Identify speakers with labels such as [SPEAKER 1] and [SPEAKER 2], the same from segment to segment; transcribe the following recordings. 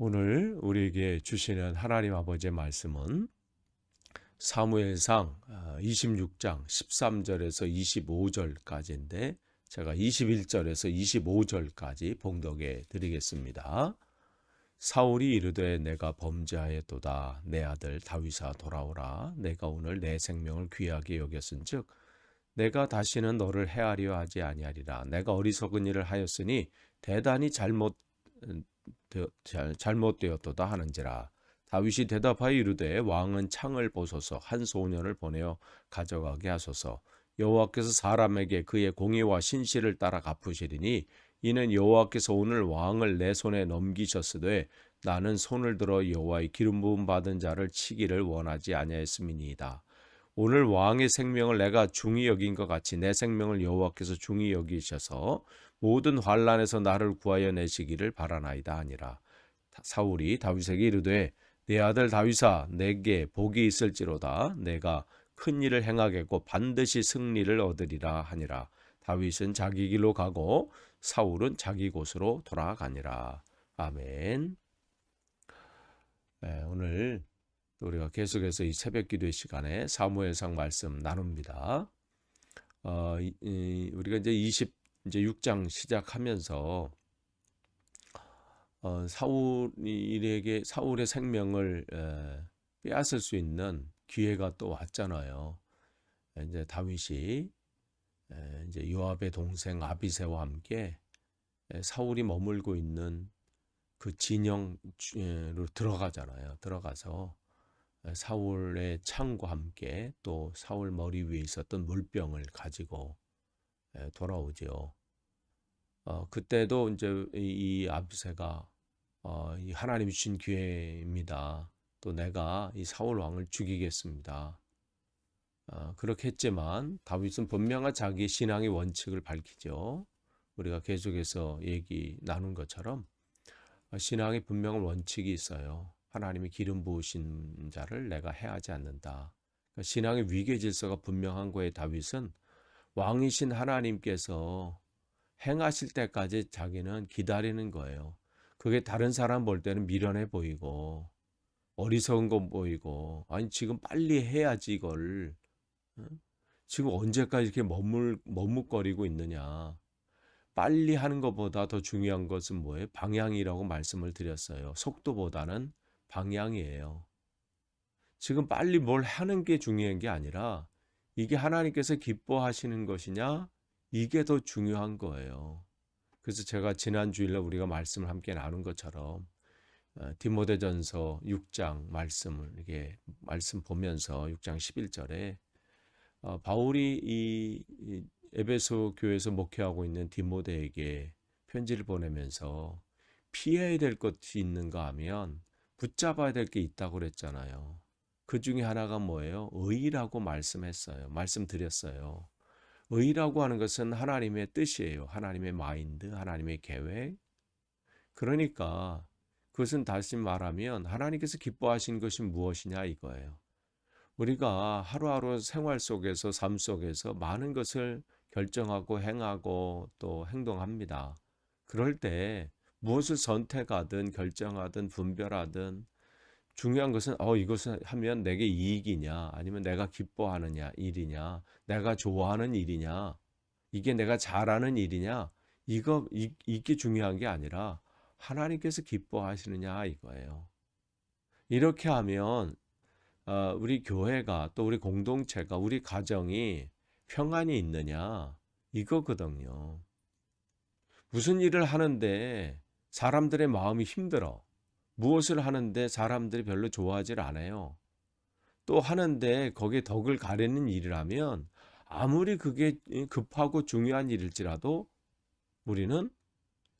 [SPEAKER 1] 오늘 우리에게 주시는 하나님 아버지의 말씀은 사무엘상 26장 13절에서 25절까지인데 제가 21절에서 25절까지 봉독해 드리겠습니다. 사울이 이르되 내가 범죄하였도다. 내 아들 다윗아 돌아오라. 내가 오늘 내 생명을 귀하게 여겼은즉 내가 다시는 너를 해하려 하지 아니하리라. 내가 어리석은 일을 하였으니 대단히 잘못되었도다 하는지라. 다윗이 대답하여 이르되 왕은 창을 보소서. 한 소년을 보내어 가져가게 하소서. 여호와께서 사람에게 그의 공의와 신실을 따라 갚으시리니 이는 여호와께서 오늘 왕을 내 손에 넘기셨으되 나는 손을 들어 여호와의 기름 부음 받은 자를 치기를 원하지 아니하였음이니이다. 오늘 왕의 생명을 내가 중히 여긴 것 같이 내 생명을 여호와께서 중히 여기셔서 모든 환난에서 나를 구하여 내시기를 바라나이다 하니라. 사울이 다윗에게 이르되 내 아들 다윗아 내게 복이 있을지로다. 내가 큰 일을 행하겠고 반드시 승리를 얻으리라 하니라. 다윗은 자기 길로 가고 사울은 자기 곳으로 돌아가니라. 아멘. 오늘 우리가 계속해서 이 새벽 기도의 시간에 사무엘상 말씀 나눕니다. 우리가 이제 26장 시작하면서 사울의 생명을 빼앗을 수 있는 기회가 또 왔잖아요. 이제 다윗이 이제 요압의 동생 아비새와 함께 사울이 머물고 있는 그 진영으로 들어가잖아요. 들어가서 사울의 창과 함께 또 사울 머리 위에 있었던 물병을 가지고 돌아오죠. 그때도 이제 이 아비새가 이 하나님이 주신 기회입니다. 또 내가 이 사울 왕을 죽이겠습니다. 그렇게 했지만 다윗은 분명한 자기 신앙의 원칙을 밝히죠. 우리가 계속해서 얘기 나눈 것처럼 신앙의 분명한 원칙이 있어요. 하나님이 기름 부으신 자를 내가 해하지 않는다. 그러니까 신앙의 위계 질서가 분명한 거에 다윗은 왕이신 하나님께서 행하실 때까지 자기는 기다리는 거예요. 그게 다른 사람 볼 때는 미련해 보이고 어리석은 거 보이고 아니 지금 빨리 해야지 이걸 지금 언제까지 이렇게 머뭇거리고 있느냐. 빨리 하는 것보다 더 중요한 것은 뭐예요? 방향이라고 말씀을 드렸어요. 속도보다는 방향이에요. 지금 빨리 뭘 하는 게 중요한 게 아니라 이게 하나님께서 기뻐하시는 것이냐? 이게 더 중요한 거예요. 그래서 제가 지난 주일날 우리가 말씀을 함께 나눈 것처럼 디모데전서 6장 말씀을 이렇게 말씀 보면서 6장 11절에 바울이 이 에베소 교회에서 목회하고 있는 디모데에게 편지를 보내면서 피해야 될 것이 있는가 하면 붙잡아야 될 게 있다고 그랬잖아요. 그 중에 하나가 뭐예요? 의라고 말씀했어요. 말씀드렸어요. 의라고 하는 것은 하나님의 뜻이에요. 하나님의 마인드, 하나님의 계획. 그러니까 그것은 다시 말하면 하나님께서 기뻐하신 것이 무엇이냐 이거예요. 우리가 하루하루 생활 속에서 삶 속에서 많은 것을 결정하고 행하고 또 행동합니다. 그럴 때 무엇을 선택하든 결정하든 분별하든 중요한 것은 이것을 하면 내게 이익이냐 아니면 내가 기뻐하느냐 일이냐 내가 좋아하는 일이냐 이게 내가 잘하는 일이냐 이게 중요한 게 아니라 하나님께서 기뻐하시느냐 이거예요. 이렇게 하면 우리 교회가 또 우리 공동체가 우리 가정이 평안이 있느냐 이거거든요. 무슨 일을 하는데 사람들의 마음이 힘들어. 무엇을 하는데 사람들이 별로 좋아하질 않아요. 또 하는데 거기에 덕을 가리는 일이라면 아무리 그게 급하고 중요한 일일지라도 우리는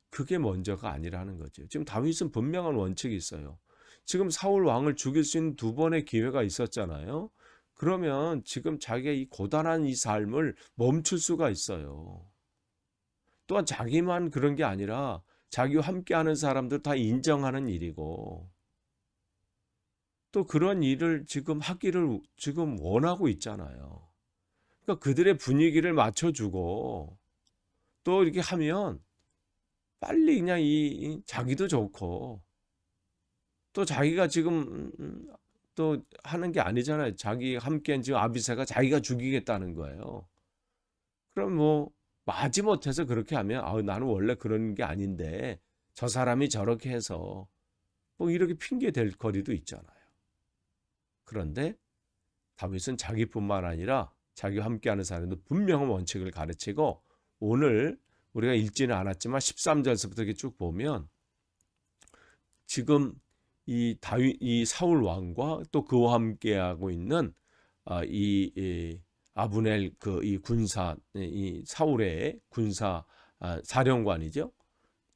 [SPEAKER 1] 그게 먼저가 아니라는 거죠. 지금 다윗은 분명한 원칙이 있어요. 지금 사울 왕을 죽일 수 있는 두 번의 기회가 있었잖아요. 그러면 지금 자기가 이 고단한 이 삶을 멈출 수가 있어요. 또한 자기만 그런 게 아니라 자기와 함께하는 사람들 다 인정하는 일이고 또 그런 일을 지금 하기를 지금 원하고 있잖아요. 그러니까 그들의 분위기를 맞춰주고 또 이렇게 하면 빨리 그냥 자기도 좋고 또 자기가 지금 또 하는 게 아니잖아요. 자기 함께한 지금 아비새가 자기가 죽이겠다는 거예요. 그럼 뭐 마지못해서 그렇게 하면 나는 원래 그런 게 아닌데 저 사람이 저렇게 해서 뭐 이렇게 핑계 댈 거리도 있잖아요. 그런데 다윗은 자기뿐만 아니라 자기와 함께하는 사람도 분명한 원칙을 가르치고, 오늘 우리가 읽지는 않았지만 13절서부터 이렇게 쭉 보면 지금 이 사울 왕과 또 그와 함께하고 있는 이 아브넬 이 군사, 이 사울의 군사 사령관이죠.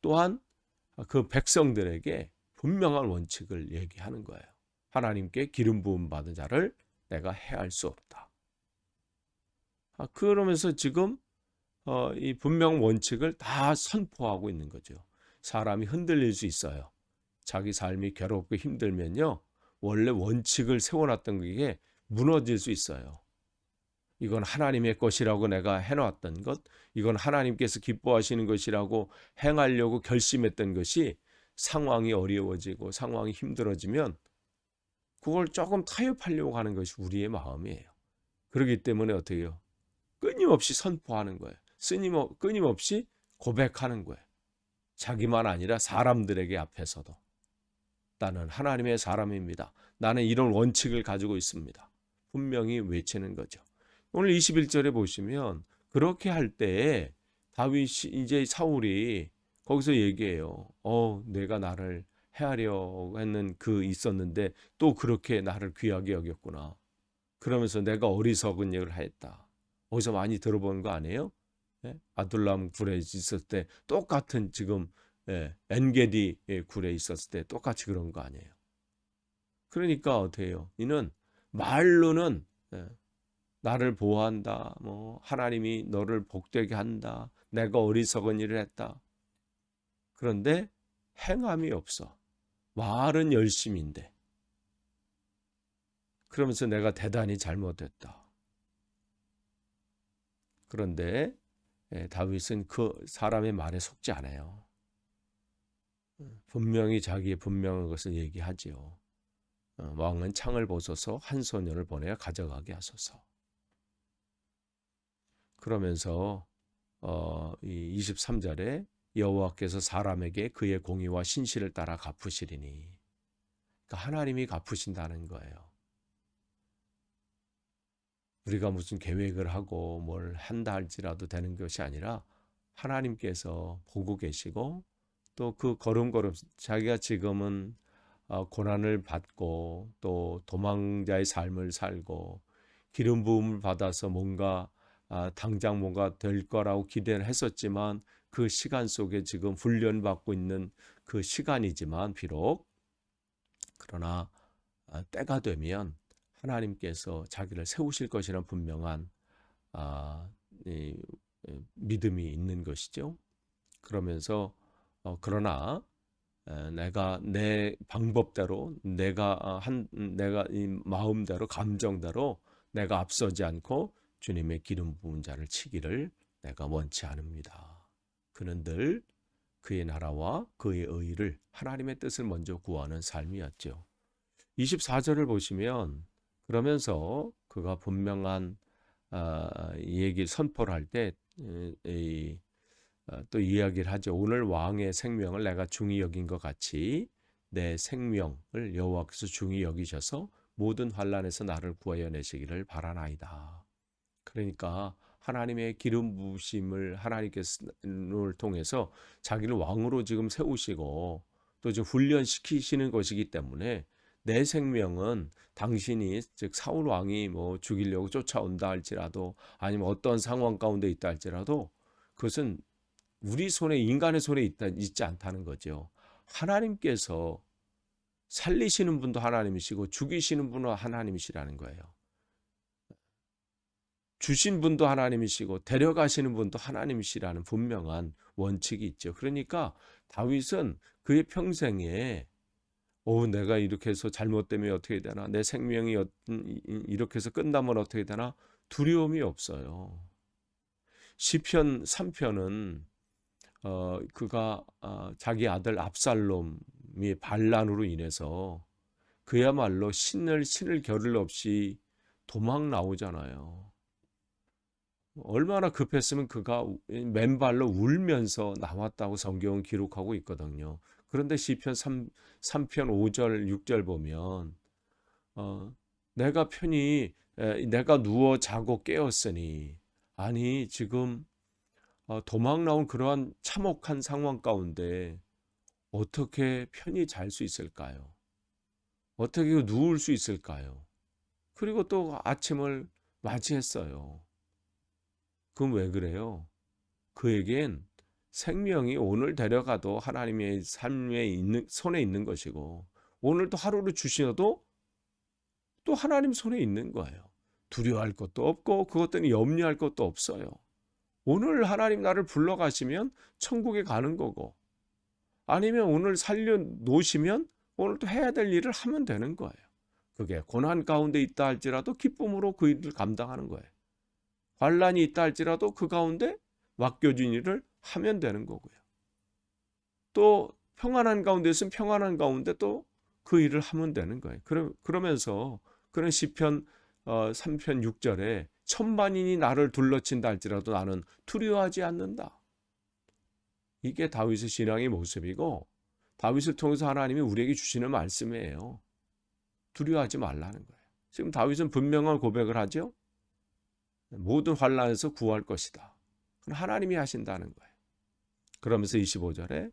[SPEAKER 1] 또한 그 백성들에게 분명한 원칙을 얘기하는 거예요. 하나님께 기름 부음 받은 자를 내가 해할 수 없다. 그러면서 지금 이 분명 원칙을 다 선포하고 있는 거죠. 사람이 흔들릴 수 있어요. 자기 삶이 괴롭고 힘들면요, 원래 원칙을 세워놨던 게 무너질 수 있어요. 이건 하나님의 것이라고 내가 해놨던 것, 이건 하나님께서 기뻐하시는 것이라고 행하려고 결심했던 것이 상황이 어려워지고 상황이 힘들어지면 그걸 조금 타협하려고 하는 것이 우리의 마음이에요. 그렇기 때문에 어떻게 해요? 끊임없이 선포하는 거예요. 끊임없이 고백하는 거예요. 자기만 아니라 사람들에게 앞에서도. 나는 하나님의 사람입니다. 나는 이런 원칙을 가지고 있습니다. 분명히 외치는 거죠. 오늘 21절에 보시면 그렇게 할 때에 다윗이, 이제 사울이 거기서 얘기해요. 내가 나를 해하려고 했는 있었는데 또 그렇게 나를 귀하게 여겼구나. 그러면서 내가 어리석은 일을 했다. 어디서 많이 들어본 거 아니에요? 아둘람 굴에 있었을 때 똑같은, 지금 엔게디 굴에 있었을 때 똑같이 그런 거 아니에요? 그러니까 어떻게 해요? 이는 말로는 나를 보호한다, 뭐 하나님이 너를 복되게 한다, 내가 어리석은 일을 했다. 그런데 행함이 없어. 말은 열심인데. 그러면서 내가 대단히 잘못했다. 그런데 다윗은 그 사람의 말에 속지 않아요. 분명히 자기의 분명한 것을 얘기하지요. 왕은 창을 벗어서 한 소년을 보내어 가져가게 하소서. 그러면서 이 23절에 여호와께서 사람에게 그의 공의와 신실을 따라 갚으시리니, 그러니까 하나님이 갚으신다는 거예요. 우리가 무슨 계획을 하고 뭘 한다 할지라도 되는 것이 아니라 하나님께서 보고 계시고, 또 그 걸음걸음 자기가 지금은 고난을 받고 또 도망자의 삶을 살고 기름 부음을 받아서 뭔가 당장 뭔가 될 거라고 기대를 했었지만, 그 시간 속에 지금 훈련받고 있는 그 시간이지만 비록, 그러나 때가 되면 하나님께서 자기를 세우실 것이라는 분명한 믿음이 있는 것이죠. 그러면서 그러나 내가 내 방법대로, 내가 이 마음대로, 감정대로 내가 앞서지 않고 주님의 기름 부은 자를 치기를 내가 원치 않습니다. 그는 늘 그의 나라와 그의 의를, 하나님의 뜻을 먼저 구하는 삶이었죠. 24절을 보시면 그러면서 그가 분명한 얘기 선포를 할 때 또 이야기를 하죠. 오늘 왕의 생명을 내가 중히 여긴 것 같이 내 생명을 여호와께서 중히 여기셔서 모든 환난에서 나를 구하여 내시기를 바라나이다. 그러니까 하나님의 기름 부으심을 하나님께서 통해서 자기를 왕으로 지금 세우시고 또 지금 훈련시키시는 것이기 때문에, 내 생명은 당신이, 즉 사울 왕이 뭐 죽이려고 쫓아온다 할지라도, 아니면 어떤 상황 가운데 있다 할지라도, 그것은 우리 손에, 인간의 손에 있지 않다는 거죠. 하나님께서 살리시는 분도 하나님이시고 죽이시는 분은 하나님이시라는 거예요. 주신 분도 하나님이시고 데려가시는 분도 하나님이시라는 분명한 원칙이 있죠. 그러니까 다윗은 그의 평생에 내가 이렇게 해서 잘못되면 어떻게 되나, 내 생명이 이렇게 해서 끝나면 어떻게 되나 두려움이 없어요. 시편 3편은 그가 자기 아들 압살롬, 아비세롬이 반란으로 인해서 그야말로 신을 겨를 없이 도망 나오잖아요. 얼마나 급했으면 그가 맨발로 울면서 나왔다고 성경은 기록하고 있거든요. 그런데 시편 3편 5절 6절 보면 내가 내가 누워 자고 깨었으니, 아니 지금 도망 나온 그러한 참혹한 상황 가운데 어떻게 편히 잘 수 있을까요? 어떻게 누울 수 있을까요? 그리고 또 아침을 맞이했어요. 그럼 왜 그래요? 그에겐 생명이 오늘 데려가도 하나님의 손에 있는 것이고, 오늘 또 하루를 주시어도 또 하나님 손에 있는 거예요. 두려워할 것도 없고 그것 때문에 염려할 것도 없어요. 오늘 하나님 나를 불러가시면 천국에 가는 거고, 아니면 오늘 살려 놓으시면 오늘 또 해야 될 일을 하면 되는 거예요. 그게 고난 가운데 있다 할지라도 기쁨으로 그 일을 감당하는 거예요. 환란이 있다 할지라도 그 가운데 맡겨진 일을 하면 되는 거고요. 또 평안한 가운데 있으면 평안한 가운데 또 그 일을 하면 되는 거예요. 그러면서 그런 시편 3편 6절에 천만인이 나를 둘러친다 할지라도 나는 두려워하지 않는다. 이게 다윗의 신앙의 모습이고, 다윗을 통해서 하나님이 우리에게 주시는 말씀이에요. 두려워하지 말라는 거예요. 지금 다윗은 분명한 고백을 하죠. 모든 환난에서 구할 것이다. 그건 하나님이 하신다는 거예요. 그러면서 25절에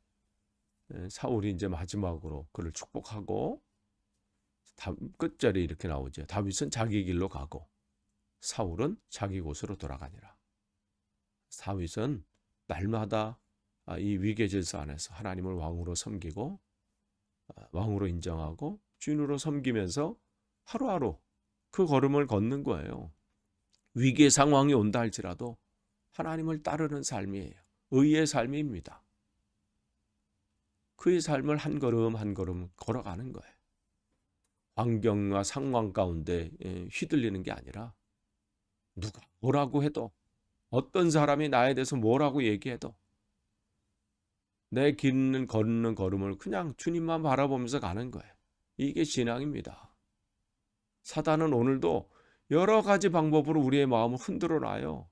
[SPEAKER 1] 사울이 이제 마지막으로 그를 축복하고, 끝절에 이렇게 나오죠. 다윗은 자기 길로 가고 사울은 자기 곳으로 돌아가니라. 다윗은 날마다 이 위계 질서 안에서 하나님을 왕으로 섬기고, 왕으로 인정하고 주인으로 섬기면서 하루하루 그 걸음을 걷는 거예요. 위기의 상황이 온다 할지라도 하나님을 따르는 삶이에요. 의의 삶입니다. 그의 삶을 한 걸음 한 걸음 걸어가는 거예요. 환경과 상황 가운데 휘둘리는 게 아니라, 누가 뭐라고 해도, 어떤 사람이 나에 대해서 뭐라고 얘기해도 내 걷는 걸음을 그냥 주님만 바라보면서 가는 거예요. 이게 신앙입니다. 사단은 오늘도 여러 가지 방법으로 우리의 마음을 흔들어 놔요.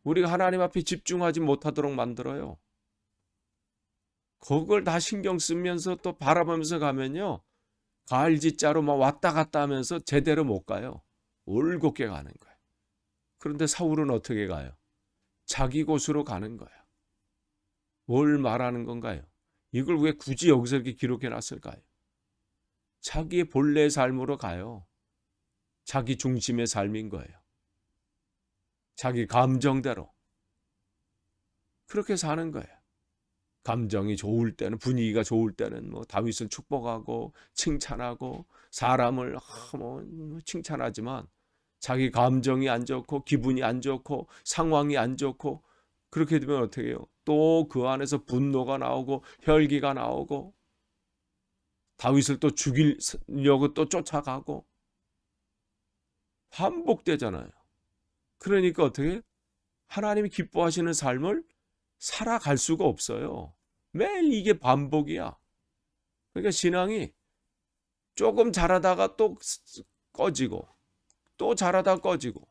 [SPEAKER 1] 우리가 하나님 앞에 집중하지 못하도록 만들어요. 그걸 다 신경 쓰면서 또 바라보면서 가면요, 가을짓자로 막 왔다 갔다 하면서 제대로 못 가요. 올곧게 가는 거예요. 그런데 사울은 어떻게 가요? 자기 곳으로 가는 거예요. 뭘 말하는 건가요? 이걸 왜 굳이 여기서 이렇게 기록해 놨을까요? 자기의 본래의 삶으로 가요. 자기 중심의 삶인 거예요. 자기 감정대로 그렇게 사는 거예요. 감정이 좋을 때는, 분위기가 좋을 때는 뭐 다윗을 축복하고 칭찬하고 사람을 칭찬하지만, 자기 감정이 안 좋고 기분이 안 좋고 상황이 안 좋고 그렇게 되면 어떻게 해요? 또 그 안에서 분노가 나오고 혈기가 나오고 다윗을 또 죽이려고 또 쫓아가고 반복되잖아요. 그러니까 어떻게 하나님이 기뻐하시는 삶을 살아갈 수가 없어요. 매일 이게 반복이야. 그러니까 신앙이 조금 잘하다가 또 꺼지고 또 잘하다가 꺼지고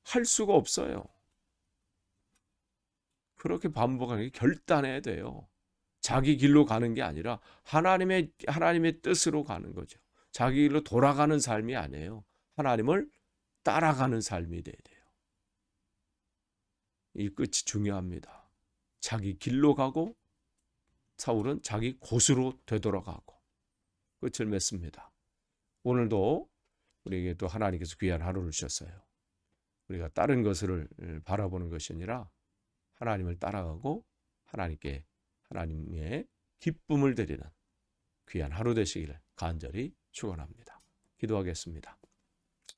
[SPEAKER 1] 할 수가 없어요. 그렇게 반복하는 게 결단해야 돼요. 자기 길로 가는 게 아니라 하나님의 뜻으로 가는 거죠. 자기 길로 돌아가는 삶이 아니에요. 하나님을 따라가는 삶이 돼야 돼요. 이 끝이 중요합니다. 자기 길로 가고 사울은 자기 곳으로 되돌아가고 끝을 맺습니다. 오늘도 우리에게 또 하나님께서 귀한 하루를 주셨어요. 우리가 다른 것을 바라보는 것이 아니라 하나님을 따라가고 하나님의 기쁨을 드리는 귀한 하루 되시기를 간절히 축원합니다. 기도하겠습니다.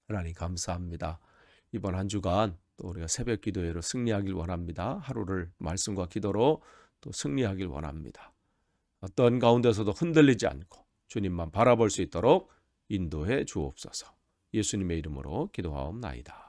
[SPEAKER 1] 하나님 감사합니다. 이번 한 주간 또 우리가 새벽 기도회로 승리하길 원합니다. 하루를 말씀과 기도로 또 승리하길 원합니다. 어떤 가운데서도 흔들리지 않고 주님만 바라볼 수 있도록 인도해 주옵소서. 예수님의 이름으로 기도하옵나이다.